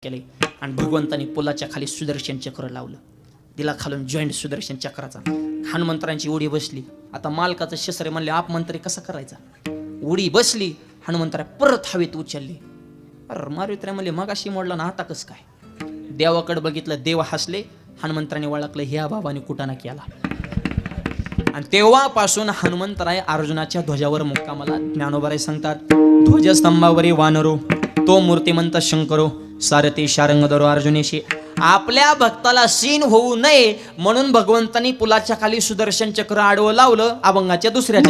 केले आणि भगवंतानी पुलाच्या खाली सुदर्शन चक्र लावलं. दिला खालून जॉईंट सुदर्शन चक्राचा. हनुमंतरांची उडी बसली. आता मालकाचं शस्त्र म्हणले आप मंत्री कसा करायचा. उडी बसली. हनुमंतरा परत हवेत उचलली. अरे मारुत्र्या म्हणले मगाशी मोडला ना आता कस काय. देवाकडे बघितलं. देव हसले. हनुमंतराने ओळखलं ह्या बाबाने कुटाणा केला. आणि तेव्हापासून हनुमंतराय अर्जुनाच्या ध्वजावर मुक्कामाला. ज्ञानोबाराय सांगतात ध्वजस्तंभावरी वानरो तो मूर्तिमंत शंकरो सारथी शारंगधरो अर्जुनेशी. आपल्या भक्ताला सीन होऊ नये म्हणून भगवंतानी पुलाच्या खाली सुदर्शन चक्र आडवं लावलं. अभंगाच्या दुसऱ्या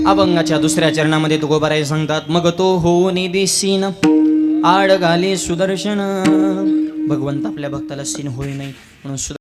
अभंगाच्या दुसऱ्या चरणामध्ये तुकोबाराय सांगतात मग तो होऊन दिसीन आड घाली सुदर्शन. भगवंत आपल्या भक्ताला सीन होई नाही म्हणून